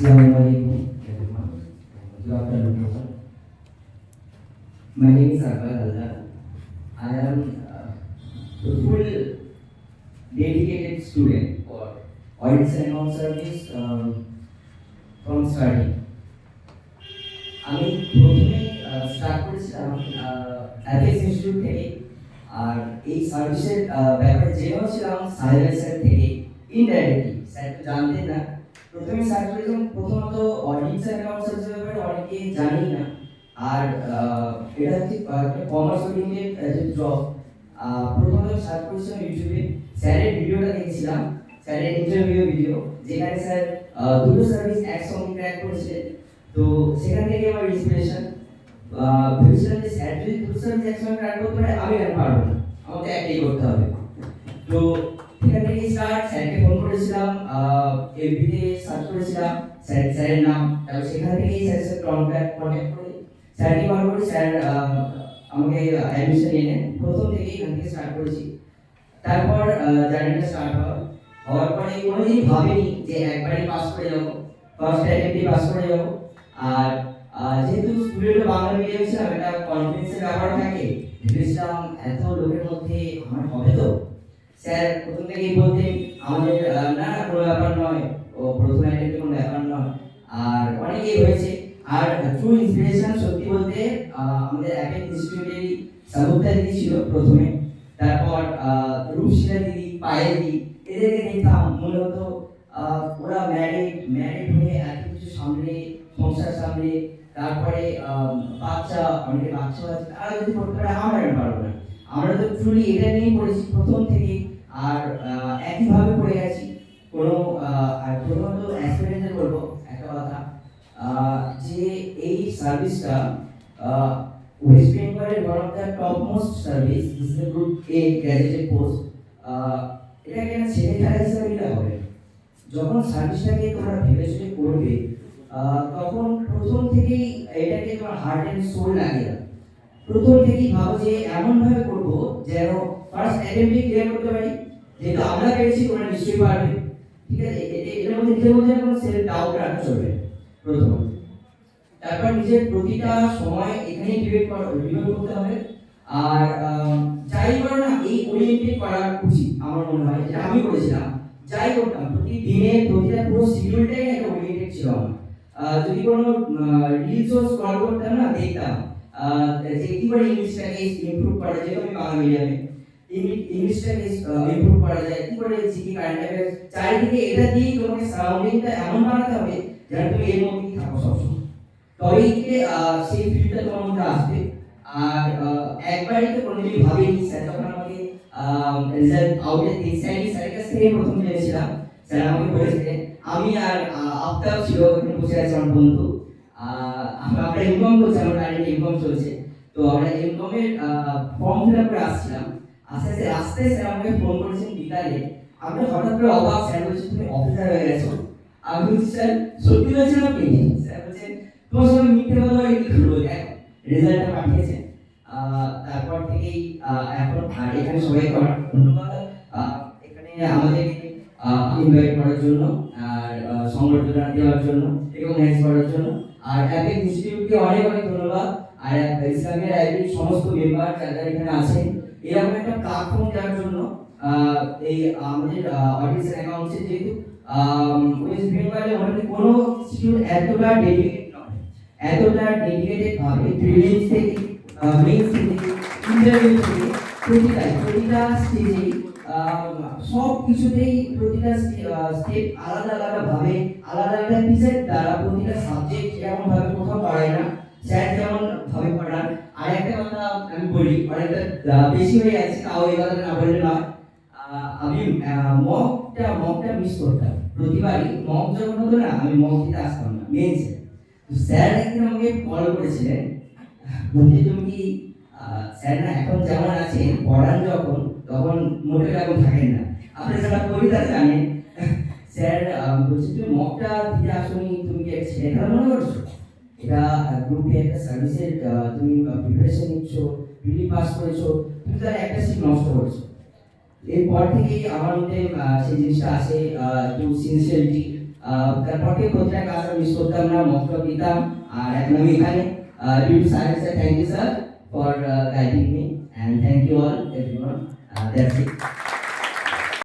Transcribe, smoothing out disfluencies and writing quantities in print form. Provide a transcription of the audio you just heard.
Assalamualaikum everyone. Good afternoon. My name is Akbar Halda. I am a full dedicated student for audits and account service from starting. আমি প্রথমে start করেছিলাম apex institute থেকে, আর এই সার্ভিসের ব্যাপারে জেনেও ছিলাম সাহেবের স্যার থেকে ইনডাইরেক্টলি। স্যার তো জানতেন না। প্রথমে স্যার করেছিলাম প্রথমত অডিট অ্যান্ড অ্যাকাউন্ট সার্ভিসের ব্যাপারে অনেকে জানি না, আর এটা হচ্ছে একটা কমার্স ওরিয়েন্টেড যে জব। প্রথমত স্টার্ট করেছিলাম ইউটিউবে, স্যারের ভিডিওটা দেখেছিলাম, স্যারের ইন্টারভিউ ভিডিও, যেখানে স্যার দুটো সার্ভিস একসঙ্গে ক্র্যাক করেছিলেন। তো সেখান থেকে আমার ইন্সপিরেশন, ভেবেছিলাম যে স্যার যদি দুটো সার্ভিস একসঙ্গে ক্র্যাক করতে পারে, আমি কেন পারবো না, আমাকে একটাই করতে হবে। তো সেখান থেকে স্টার্ট, স্যারকে ফোন করেছিলাম, এফবিতে সার্চ করেছিলাম স্যারের নাম, তারপর সেখান থেকেই স্যারের সাথে কন্ট্যাক্ট করে স্যারকে কল করি। স্যার আমাকে অ্যাডমিশন নিয়ে নেন। প্রথম থেকেই এখান থেকে স্টার্ট করেছি। তারপর জার্নিটা স্টার্ট হওয়ার পরে কোনোদিন ভাবিনি যে একবারই পাস করে যাবো, ফার্স্ট অ্যাটেম্পটেই পাস করে যাবো। আর যেহেতু স্টুডেন্ট বাংলা মিডিয়াম ছিলাম, একটা কনফিডেন্সের ব্যাপার থাকে, ভেবেছিলাম এত লোকের মধ্যে আমার হবে তো। স্যার প্রথম থেকেই বলতেন আমাদের না কোনো ব্যাপার নয়, ও প্রথম অ্যাটেম্পটে কোনো ব্যাপার নয়। আর অনেকেই হয়েছে। আর ট্রু ইন্সপিরেশন সত্যি বলতে আমাদের অ্যাপেক্স ইনস্টিটিউটেরই সাবুক্তা দিদি ছিল প্রথমে, তারপর রূপসিলা দিদি, পায়েল দিদি, এদেরকে দেখতাম। মূলত ওরা ম্যারিড হয়ে এত কিছু সামলে, সংসার সামলে, তারপরে বাচ্চা, অনেকে বাচ্চা আছে, তারা যদি করতে পারে, আমরা কেন পারবো না। আমরা তো ট্রুলি এটা নিয়েই পড়েছি প্রথম থেকে, আর একইভাবে পড়ে গেছি। কোনো আর প্রথমত এক্সপিরিয়েন্সের বলবো একটা কথা, যে এই সার্ভিসটা ওয়েস্ট বেঙ্গলের one of the top most service, this is the group A graduated post. এটাকে একটা ছেলে খেলা হিসেবে নিতে হবে। যখন সার্ভিসটাকে তোমরা ভেবেছিলে করবে, তখন প্রথম থেকেই এটাকে তোমার হার্ট অ্যান্ড সোল লাগে না। প্রথম থেকেই ভাবো যে এমনভাবে করবো যেন ফার্স্ট অ্যাটেম্পটে ক্লিয়ার করতে পারি। যেহেতু আমরা পেরেছি, তোমরা নিশ্চয়ই পারবে। ঠিক আছে, এটার মধ্যে নিজের মধ্যে কোনো সেলফ ডাউট রাখা চলবে প্রথমত। তারপর নিজের প্রতিটা সময় এখানেই ডিবেট করতে হবে। আর যাই করো না, এই ওরিয়েন্টেড করা উচিত আমার মনে হয়, যেটা আমি করেছিলাম। যাই করতাম প্রতিদিনে, প্রতিটা পুরো শিডিউলটাই একটা ওরিয়েন্টেড ছিল আমার। যদি কোনো রিলসও স্ক্রল করতাম না, দেখতাম যে কিভাবে ইংলিশটাকে ইমপ্রুভ করা যায়। আমি বাংলা মিডিয়ামে, ইংলিশটাকে ইমপ্রুভ করা যায় কি করে, জিকে, কারেন্ট অ্যাফেয়ার্স, চারিদিকে এটা দিয়েই তোমাকে সারাউন্ডিংটা এমন বানাতে হবে যেন তুমি এর মধ্যেই থাকো সবসময়। তবেই গিয়ে সেই ফিল্ডটা তোমার মধ্যে আসবে। আর একবারই তো কোনোদিন ভাবিনি। স্যার যখন আমাকে রেজাল্ট আউটের দিন, স্যারের কাছ থেকে প্রথম জেনেছিলাম। স্যার আমাকে বলেছিলেন, আমি আর আফতাব ছিল ওখানে বসে আছে আমার বন্ধু, আমরা ইনকম করছি, আমার কারেন্ট ইনকম চলছে। তো আমরা ইনকমের ফর্ম ফিল আপ করে আসছিলাম। আস্তে আস্তে স্যার আমাকে ফোন করেছেন বিকালে। আমরা হঠাৎ করে অবাক, স্যার বলছেন তুমি অফিসার হয়ে গেছো। আমি বলছি স্যার সত্যি বলছেন আপনি? স্যার বলছেন তোমার সঙ্গে মিথ্যে কথা বলে কি করবো, দেখো রেজাল্টটা পাঠিয়েছেন। তারপর থেকেই এখন এখানে সবাইকে অনেক ধন্যবাদ এখানে আমাদের ইনভাইট করার জন্য, আর সংবর্ধনা দেওয়ার জন্য, রেকগনাইজ করার জন্য। আর অ্যাপেক্স ইনস্টিটিউটকে অনেক অনেক ধন্যবাদ। আর ইসলামিয়া লাইব্রেরির সমস্ত মেম্বার যারা এখানে আছেন, এরকম একটা প্ল্যাটফর্ম দেওয়ার জন্য। এই আমাদের অডিটস এন্ড অ্যাকাউন্টসে যেহেতু ওয়েস্ট বেঙ্গলে অনেক কোনো ইনস্টিটিউট এতটা ডেডিকেটেড ভাবে প্রিলিমস থেকে মেইনস থেকে ইন্টারভিউ থেকে প্রতিটা স্টেজে সব কিছুতেই প্রতিটা স্টেপ আলাদা আলাদা ভাবে, আলাদা আলাদা টিচার দ্বারা প্রতিটা সাবজেক্ট যেমন ভাবে কোথাও পড়ায় না, স্যার যেমন ভাবে পড়ান। আর একটা কথা আমি বলি, অনেকটা বেশি হয়ে যাচ্ছে, তাও এই কথা না বললে নয়। আমি মকটা মিস করতাম প্রতিবারই। মক যখন হতো না, আমি মক দিতে আসতাম না মেনসে। তো স্যার একদিন আমাকে কল করেছিলেন, বলতে তুমি কি স্যার না এখন যেমন আছেন, পড়ান যখন তখন মোটেও এখন থাকেন না, আপনি যারা কবিতা জানেন। স্যার বলছে তুমি মকটা দিতে আসনি, তুমি কি ছেলে খেলা মনে করছো? এটা গ্রুপে একটা সার্ভিসের তুমি প্রিপারেশন নিচ্ছ, প্রিলি পাস করেছো, তুমি তার একটা সিট নষ্ট করছো। এরপর থেকেই আমার মধ্যে সেই জিনিসটা আসে, একটু সিনসিয়ারিটি, তার পক্ষে কোথায় ক্লাসে মিস করতাম না, মক্তব দিতাম। আর এখন আমি এখানে due to sir thank you sir for guiding me, and thank you all everyone, that's it.